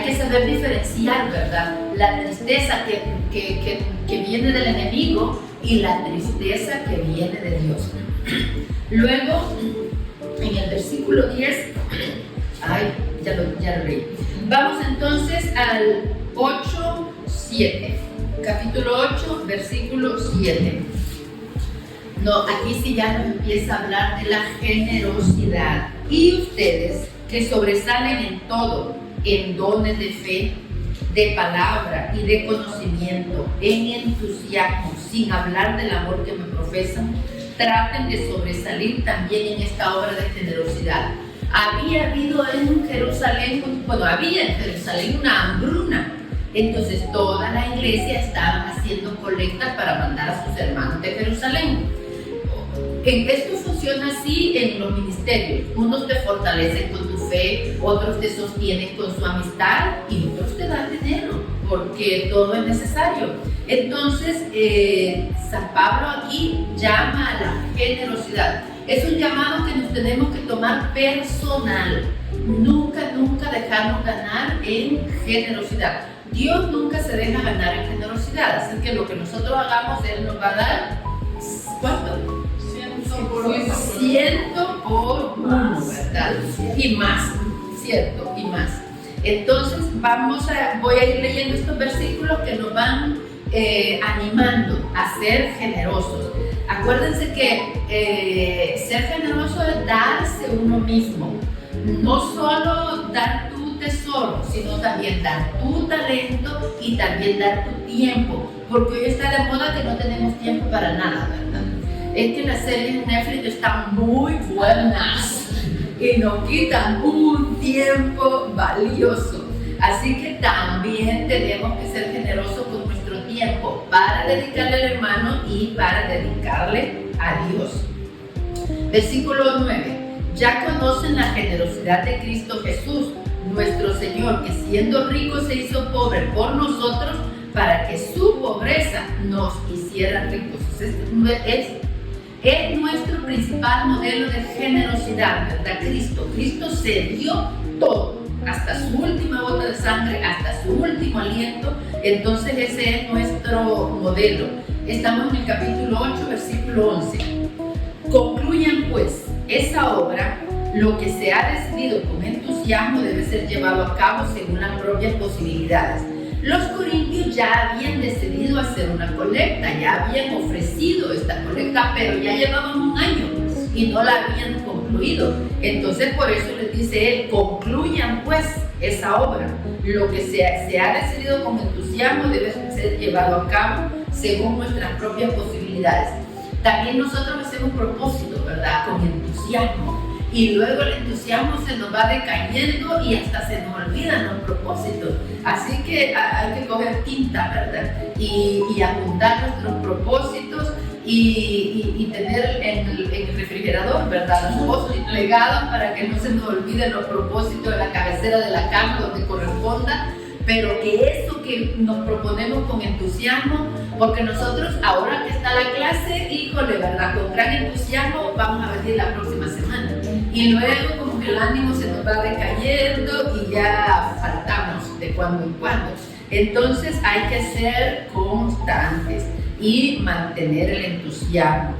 que saber diferenciar, ¿verdad? La tristeza que viene del enemigo y la tristeza que viene de Dios. Luego, en el versículo 10, ya lo leí. Vamos entonces al 8:7, capítulo 8, versículo 7. No, aquí sí ya nos empieza a hablar de la generosidad. Y ustedes, que sobresalen en todo, en dones de fe, de palabra y de conocimiento, en entusiasmo, sin hablar del amor que me profesan, traten de sobresalir también en esta obra de generosidad. Había en Jerusalén una hambruna. Entonces toda la iglesia estaba haciendo colectas para mandar a sus hermanos de Jerusalén. Esto funciona así en los ministerios. Unos te fortalecen con tu fe, otros te sostienen con su amistad y otros te dan dinero, porque todo es necesario. Entonces, San Pablo aquí llama a la generosidad. Es un llamado que nos tenemos que tomar personal. Nunca dejarnos ganar en generosidad. Dios nunca se deja ganar en generosidad, así que lo que nosotros hagamos, Él nos va a dar, ¿cuánto? 100 por 1, ¿verdad? Y más, ¿cierto? Y más. Entonces voy a ir leyendo estos versículos que nos van animando a ser generosos. Acuérdense que ser generoso es darse uno mismo, no solo dar tú tesoro, sino también dar tu talento y también dar tu tiempo, porque hoy está de moda que no tenemos tiempo para nada, ¿verdad? Es que las series de Netflix están muy buenas y nos quitan un tiempo valioso. Así que también tenemos que ser generosos con nuestro tiempo para dedicarle al hermano y para dedicarle a Dios. Versículo 9. Ya conocen la generosidad de Cristo Jesús, nuestro Señor, que siendo rico se hizo pobre por nosotros para que su pobreza nos hiciera ricos. Es nuestro principal modelo de generosidad, ¿verdad? Cristo se dio todo, hasta su última gota de sangre, hasta su último aliento. Entonces ese es nuestro modelo. Estamos en el capítulo 8, versículo 11. Concluyan pues esa obra. Lo que se ha decidido con entusiasmo debe ser llevado a cabo según las propias posibilidades. Los corintios ya habían decidido hacer una colecta, ya habían ofrecido esta colecta, pero ya llevaban un año y no la habían concluido. Entonces por eso les dice él, concluyan pues esa obra. Lo que se ha decidido con entusiasmo debe ser llevado a cabo según nuestras propias posibilidades. También nosotros hacemos propósito, ¿verdad? Con entusiasmo. Y luego el entusiasmo se nos va decayendo y hasta se nos olvidan los propósitos. Así que hay que coger tinta, ¿verdad? Y apuntar nuestros propósitos y tener en el refrigerador, ¿verdad? Los post-it plegados para que no se nos olviden los propósitos de la cabecera de la cama donde corresponda. Pero que eso que nos proponemos con entusiasmo, porque nosotros ahora que está la clase, híjole, ¿verdad? Con gran entusiasmo vamos a venir la próxima semana. Y luego como que el ánimo se nos va decayendo y ya faltamos de cuando en cuando. Entonces hay que ser constantes y mantener el entusiasmo.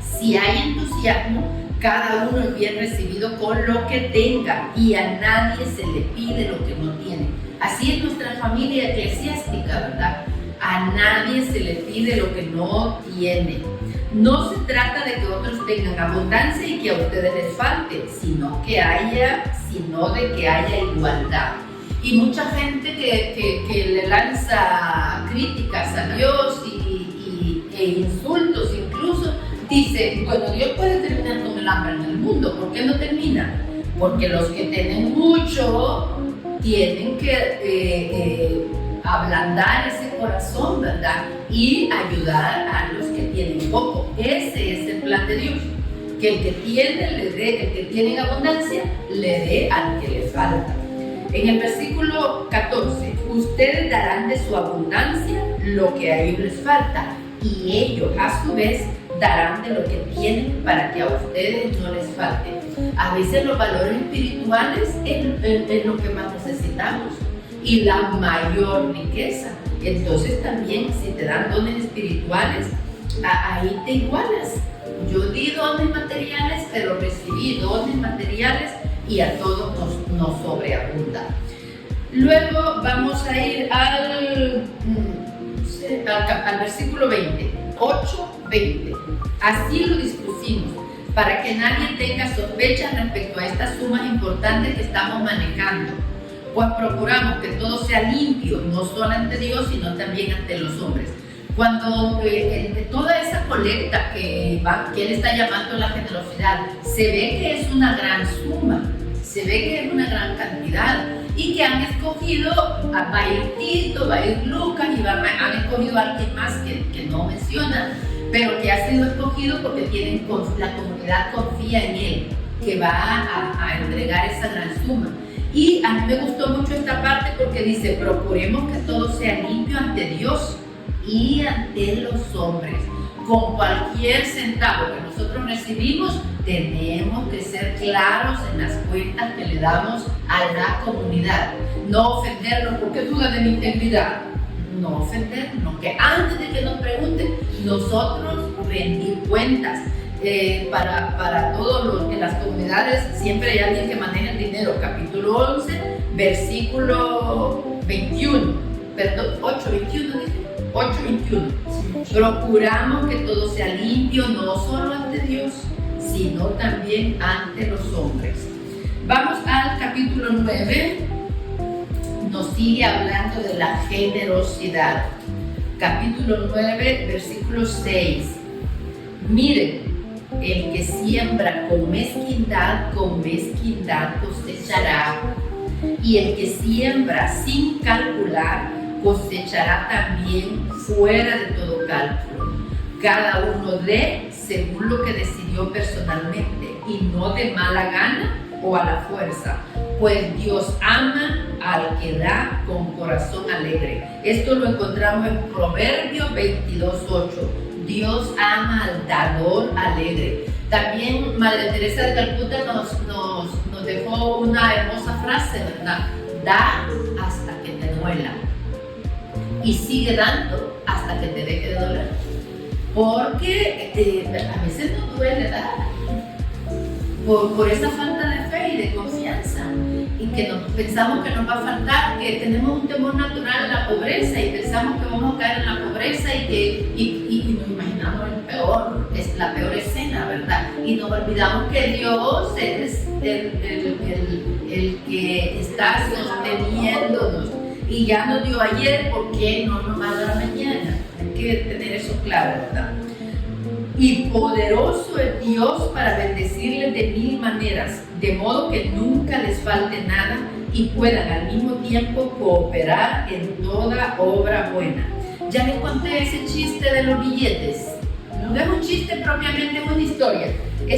Si hay entusiasmo, cada uno es bien recibido con lo que tenga y a nadie se le pide lo que no tiene. Así es nuestra familia eclesiástica, ¿verdad? A nadie se le pide lo que no tiene. No se trata de que otros tengan abundancia y que a ustedes les falte, sino de que haya igualdad. Y mucha gente que le lanza críticas a Dios e insultos incluso, dice, bueno, Dios puede terminar con el hambre en el mundo, ¿por qué no termina? Porque los que tienen mucho tienen que ablandar ese corazón, ¿verdad? Y ayudar a los que tienen poco. Ese es el plan de Dios. Que el que tiene le dé, el que tiene en abundancia le dé al que le falta. En el versículo 14, ustedes darán de su abundancia lo que a ellos les falta, y ellos a su vez darán de lo que tienen para que a ustedes no les falte. A veces los valores espirituales es lo que más necesitamos y la mayor riqueza. Entonces también si te dan dones espirituales, ahí te igualas. Yo di dones materiales, pero recibí dones materiales y a todos nos sobreabunda. Luego vamos a ir al versículo 20, 8:20. Así lo dispusimos, para que nadie tenga sospechas respecto a estas sumas importantes que estamos manejando, pues procuramos que todo sea limpio, no solo ante Dios, sino también ante los hombres. Cuando toda esa colecta que él está llamando la generosidad, se ve que es una gran suma, se ve que es una gran cantidad, y que han escogido, va a ir Tito, va a ir Lucas, y han escogido a alguien más que no menciona, pero que ha sido escogido porque la comunidad confía en él, que va a entregar esa gran suma. Y a mí me gustó mucho esta parte porque dice, procuremos que todo sea limpio ante Dios y ante los hombres. Con cualquier centavo que nosotros recibimos, tenemos que ser claros en las cuentas que le damos a la comunidad. No ofenderlos porque duda de mi integridad. No ofendernos, que antes de que nos pregunten, nosotros rendir cuentas. Para todos en las comunidades siempre hay alguien que maneja el dinero. Capítulo 11, versículo 21, perdón, 8:21 dije, 8:21. Procuramos que todo sea limpio, no solo ante Dios, sino también ante los hombres. Vamos al capítulo 9, nos sigue hablando de la generosidad. Capítulo 9, versículo 6. Miren, el que siembra con mezquindad cosechará. Y el que siembra sin calcular, cosechará también fuera de todo cálculo. Cada uno dé según lo que decidió personalmente y no de mala gana o a la fuerza, pues Dios ama al que da con corazón alegre. Esto lo encontramos en Proverbios 22:8. Dios ama al dador alegre. También Madre Teresa de Calcuta nos dejó una hermosa frase, ¿verdad? Da hasta que te duela y sigue dando hasta que te deje de doler, porque a veces nos duele dar por esa falta de fe y de confianza, y que pensamos que nos va a faltar, que tenemos un temor natural a la pobreza y pensamos que vamos a caer en la pobreza y nos imaginamos la peor escena, ¿verdad? Y nos olvidamos que Dios es el que está sosteniéndonos y ya nos dio ayer, ¿por qué no nos va a dar mañana? Hay que tener eso claro, ¿verdad? Y poderoso es Dios para bendecirles de 1000 maneras, de modo que nunca les falte nada y puedan al mismo tiempo cooperar en toda obra buena. Ya les conté ese chiste de los billetes. No es un chiste propiamente, es una historia. Hay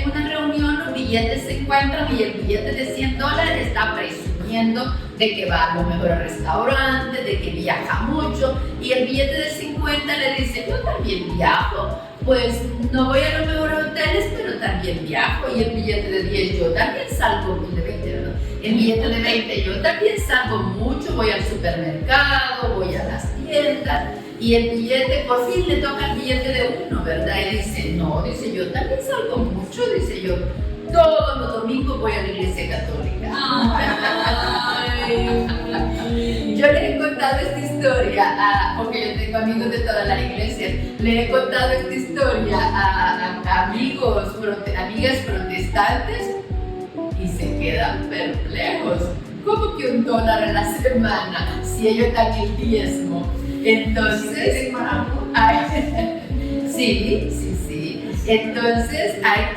una reunión, los billetes se encuentran y el billete de $100 está presumiendo de que va a los mejores restaurantes, de que viaja mucho, y el billete de 50 le dice: yo también viajo, pues no voy a los mejores hoteles, pero también viajo. Y el billete de 10: yo también salgo, de 20, ¿no? El billete de 20: yo también salgo mucho, voy al supermercado, voy a las tiendas. Y el billete, por fin le toca el billete de 1, ¿verdad? Y dice: no, dice, yo también salgo mucho, dice, yo todos los domingos voy a la iglesia católica. Yo les he contado esta historia, porque yo tengo amigos de todas las iglesias, les he contado esta historia a amigas protestantes y se quedan perplejos. ¿Cómo que $1 a la semana si ellos dan el diezmo? Entonces, sí. Entonces hay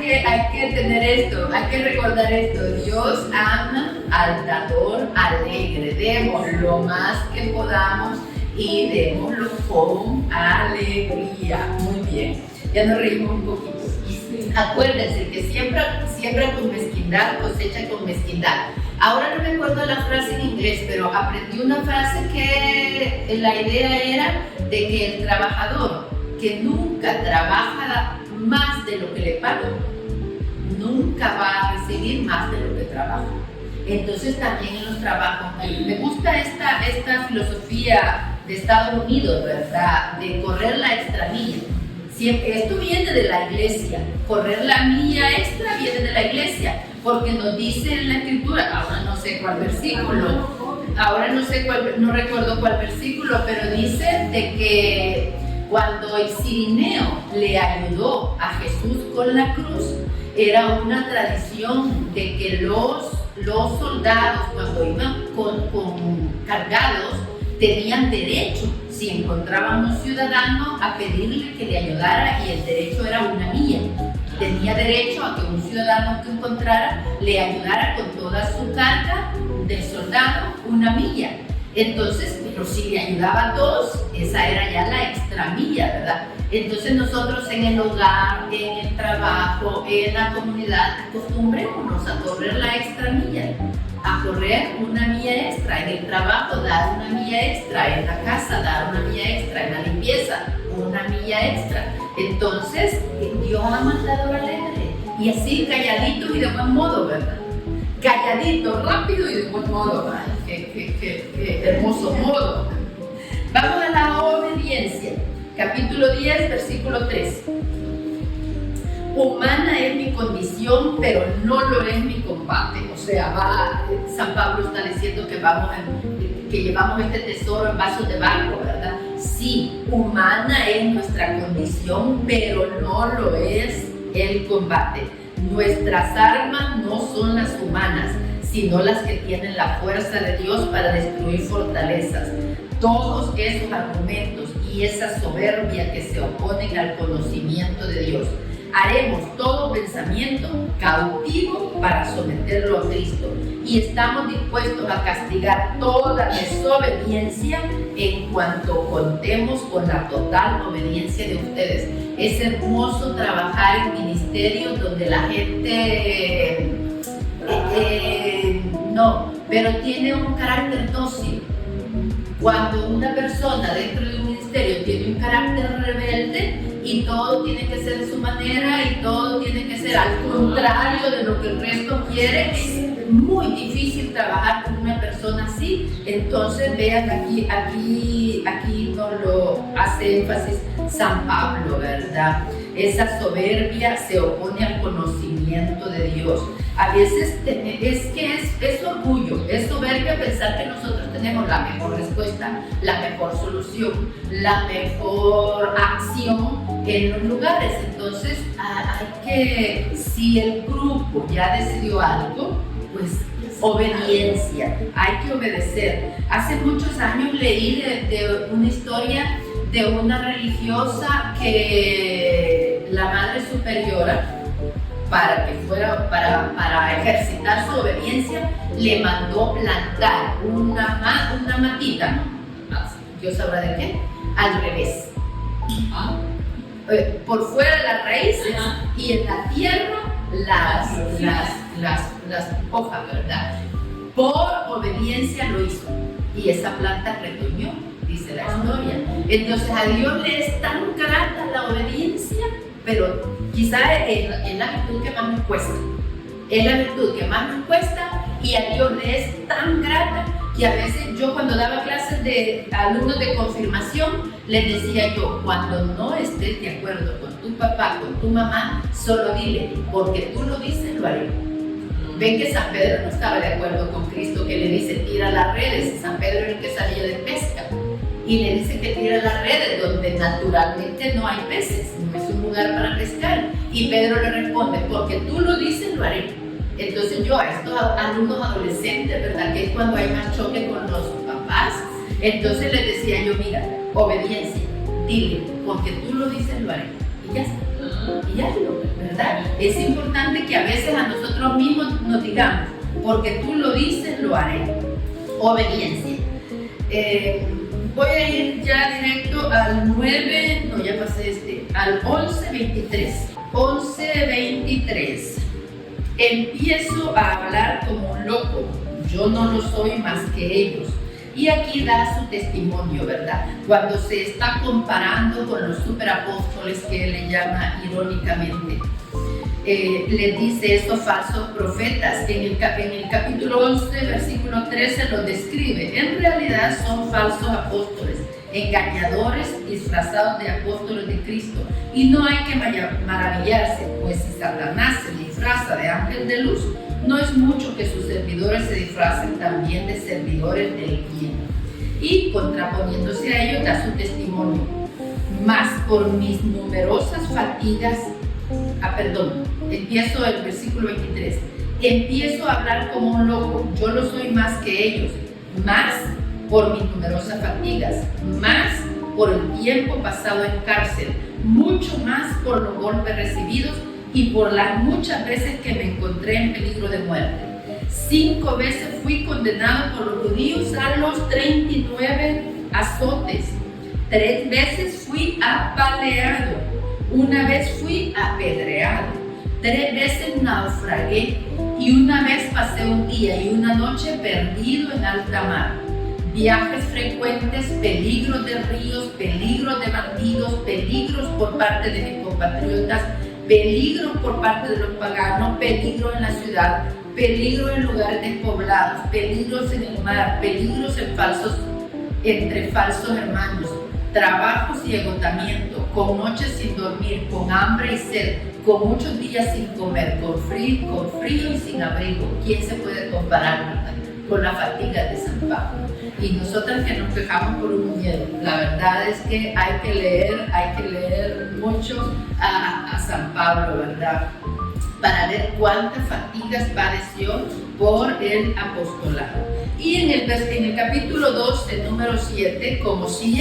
que tener esto, hay que recordar esto. Dios ama al dador alegre. Demos lo más que podamos y démoslo con alegría. Muy bien, ya nos reímos un poquito. Acuérdense que siembra con mezquindad, cosecha con mezquindad. Ahora no me acuerdo la frase en inglés, pero aprendí una frase que la idea era de que el trabajador que nunca trabaja más de lo que le pagan, nunca va a recibir más de lo que trabaja. Entonces también en los trabajos, me gusta esta filosofía de Estados Unidos, ¿verdad? De correr la extra milla. Esto viene de la iglesia, correr la milla extra viene de la iglesia, porque nos dice en la escritura, ahora no sé cuál versículo, no recuerdo cuál versículo, pero dice de que cuando el cirineo le ayudó a Jesús con la cruz, era una tradición de que los soldados, cuando iban cargados, tenían derecho, si encontraban un ciudadano, a pedirle que le ayudara, y el derecho era una milla. Tenía derecho a que un ciudadano que encontrara le ayudara con toda su carga del soldado, una milla. Entonces, pero si le ayudaba a 2, esa era ya la extra milla, ¿verdad? Entonces nosotros en el hogar, en el trabajo, en la comunidad, acostumbrémonos a correr la extra milla, a correr una milla extra, en el trabajo dar una milla extra, en la casa dar una milla extra, en la limpieza una milla extra. Entonces, Dios ama al dador alegre, y así calladito y de buen modo, ¿verdad? Calladito, rápido y de buen modo. Ay, qué hermoso modo. Vamos a la obediencia. Capítulo 10, versículo 3. Humana es mi condición, pero no lo es mi combate. O sea, San Pablo está diciendo que llevamos este tesoro en vasos de barro, ¿verdad? Sí, humana es nuestra condición, pero no lo es el combate. Nuestras armas no son las humanas, sino las que tienen la fuerza de Dios para destruir fortalezas. Todos esos argumentos y esa soberbia que se oponen al conocimiento de Dios. Haremos todo pensamiento cautivo para someterlo a Cristo y estamos dispuestos a castigar toda desobediencia en cuanto contemos con la total obediencia de ustedes. Es hermoso trabajar en ministerios donde la gente pero tiene un carácter dócil. Cuando una persona dentro de un ministerio tiene un carácter rebelde y todo tiene que ser de su manera y todo tiene que ser al contrario de lo que el resto quiere, es muy difícil trabajar con una persona así. Entonces vean aquí nos lo hace énfasis San Pablo, ¿verdad? Esa soberbia se opone al conocimiento de Dios. A veces es orgullo, es soberbia pensar que nosotros tenemos la mejor respuesta, la mejor solución, la mejor acción en los lugares. Entonces si el grupo ya decidió algo, pues obediencia, hay que obedecer. Hace muchos años leí de una historia de una religiosa que la Madre Superiora, para ejercitar su obediencia, le mandó plantar una matita, Dios sabrá de qué, al revés. Por fuera las raíces y en la tierra las hojas, ¿verdad? Por obediencia lo hizo y esa planta retoñó, dice la historia. Entonces a Dios le es tan grata la obediencia, pero quizá es la virtud que más nos cuesta. Es la virtud que más nos cuesta y a Dios le es tan grata que a veces yo cuando daba clases de alumnos de confirmación les decía yo, cuando no estés de acuerdo con tu papá, con tu mamá, solo dile, porque tú lo dices, lo haré. Ven que San Pedro no estaba de acuerdo con Cristo que le dice tira las redes. San Pedro era el que salía de pesca y le dice que tira las redes donde naturalmente no hay peces, no es un lugar para pescar. Y Pedro le responde, porque tú lo dices, lo haré. Entonces yo a estos alumnos adolescentes, ¿verdad? Que es cuando hay más choque con los papás, entonces les decía yo, mira, obediencia, dile, porque tú lo dices, lo haré. Y ya está. Y hazlo, ¿verdad? Es importante que a veces a nosotros mismos nos digamos, porque tú lo dices, lo haré. Obediencia. Voy a ir ya directo al 9, no, ya pasé al 11:23. 11:23. Empiezo a hablar como un loco, yo no lo soy más que ellos. Y aquí da su testimonio, ¿verdad? Cuando se está comparando con los superapóstoles que él le llama irónicamente. Les dice estos falsos profetas. En el capítulo 11, versículo 13 los describe. En realidad son falsos apóstoles, engañadores disfrazados de apóstoles de Cristo. Y no hay que maravillarse, pues si Satanás se disfraza de ángel de luz, no es mucho que sus servidores se disfracen también de servidores del bien. Y contraponiéndose a ellos da su testimonio. Mas por mis numerosas fatigas, empiezo el versículo 23. Empiezo a hablar como un loco, yo no soy más que ellos, más por mis numerosas fatigas, más por el tiempo pasado en cárcel, mucho más por los golpes recibidos y por las muchas veces que me encontré en peligro de muerte. 5 veces fui condenado por los judíos a los 39 azotes. 3 veces fui apaleado. 1 vez fui apedreado. 3 veces naufragué. Y 1 vez pasé un día y una noche perdido en alta mar. Viajes frecuentes, peligros de ríos, peligros de bandidos, peligros por parte de mis compatriotas, peligros por parte de los paganos, peligros en la ciudad, peligros en lugares despoblados, peligros en el mar, peligros entre falsos hermanos, trabajos y agotamiento, con noches sin dormir, con hambre y sed, con muchos días sin comer, con frío y sin abrigo. ¿Quién se puede comparar con la fatiga de San Pablo? Y nosotras que nos quejamos por un miedo, la verdad es que hay que leer mucho a San Pablo, ¿verdad? para ver cuántas fatigas padeció por el apostolado. Y en el capítulo 12, número 7, como si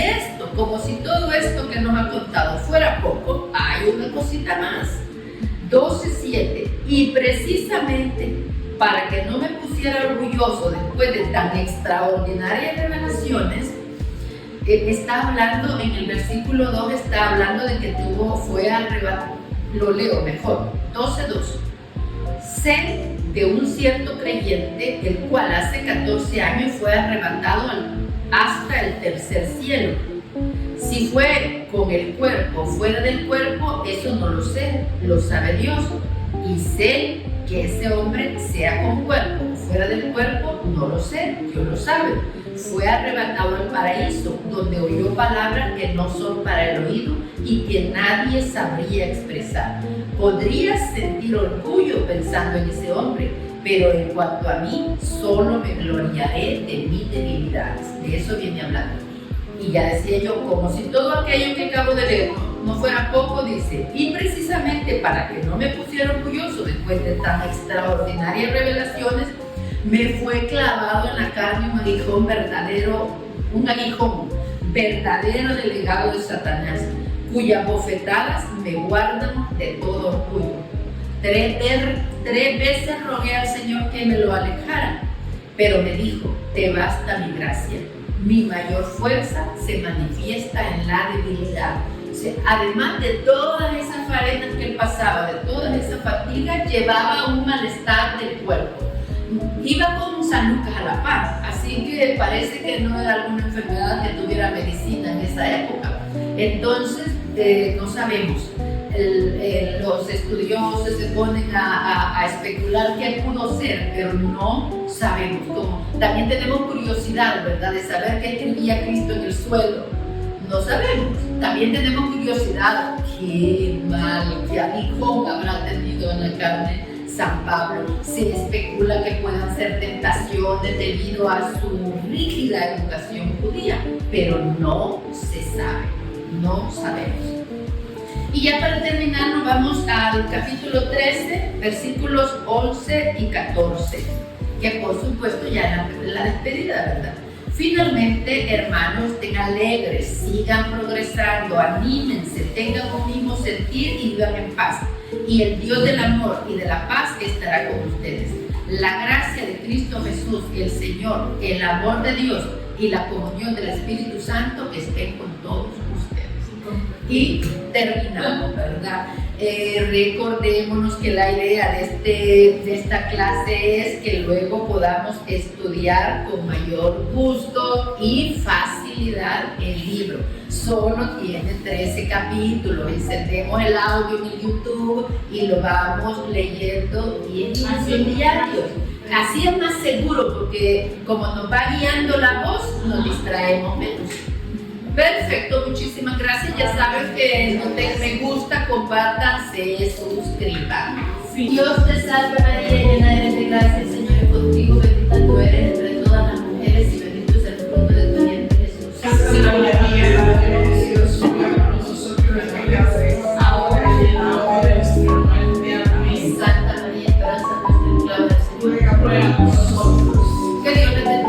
todo esto que nos ha contado fuera poco, hay una cosita más. 12:7, y precisamente para que no me pusiera orgulloso después de tan extraordinarias revelaciones, está hablando en el versículo 2, está hablando de que fue arrebatado. Lo leo mejor, 12:2. Sé de un cierto creyente, el cual hace 14 años fue arrebatado hasta el tercer cielo. Si fue con el cuerpo o fuera del cuerpo, eso no lo sé, lo sabe Dios. Y sé que ese hombre, sea con cuerpo o fuera del cuerpo, no lo sé, Dios lo sabe. Fue arrebatado al paraíso, donde oyó palabras que no son para el oído y que nadie sabría expresar. Podrías sentir orgullo pensando en ese hombre, pero en cuanto a mí, solo me gloriaré de mis debilidades. De eso viene hablando. Y ya decía yo, como si todo aquello que acabo de leer no fuera poco, dice, y precisamente para que no me pusiera orgulloso después de tan extraordinarias revelaciones, me fue clavado en la carne un aguijón verdadero delegado de Satanás, cuyas bofetadas me guardan de todo orgullo. 3 veces rogué al Señor que me lo alejara, pero me dijo, te basta mi gracia, mi mayor fuerza se manifiesta en la debilidad. O sea, además de todas esas faenas que él pasaba, de todas esas fatigas, llevaba un malestar del cuerpo. Iba con San Lucas a la par, así que parece que no era alguna enfermedad que tuviera medicina en esa época. Entonces, no sabemos. Los estudiosos se ponen a especular qué pudo ser, pero no sabemos cómo. También tenemos curiosidad, ¿verdad?, de saber qué escribía Cristo en el suelo. No sabemos. También tenemos curiosidad, qué aguijón habrá tenido en la carne San Pablo. Se especula que puedan ser tentaciones debido a su rígida educación judía, pero no se sabe, no sabemos. Y ya para terminar nos vamos al capítulo 13, versículos 11 y 14, que por supuesto ya la despedida, ¿verdad? Finalmente, hermanos, estén alegres, sigan progresando, anímense, tengan un mismo sentir y vivan en paz. Y el Dios del amor y de la paz estará con ustedes. La gracia de Cristo Jesús, el Señor, el amor de Dios y la comunión del Espíritu Santo estén con todos ustedes. Y terminamos, ¿verdad? Recordémonos que la idea de esta clase es que luego podamos estudiar con mayor gusto y facilidad el libro. Solo tiene 13 capítulos. Encendemos el audio en el YouTube y lo vamos leyendo 10 minutos diarios. Así es más seguro porque como nos va guiando la voz, nos distraemos menos. Perfecto, muchísimas gracias. Ya saben que no den me gusta, compartan, se suscriban. Sí. Dios te salve María, llena eres de gracia, el Señor es contigo, bendita tú eres entre todas las mujeres y bendito es el fruto de tu vientre, Jesús. Santa María, Madre de Dios, ruega por nosotros pecadores, ahora y en la hora de nuestra muerte. Amén. Santa María, esperanza nuestra y clave del Señor, Ruega por nosotros. Que Dios les bendiga.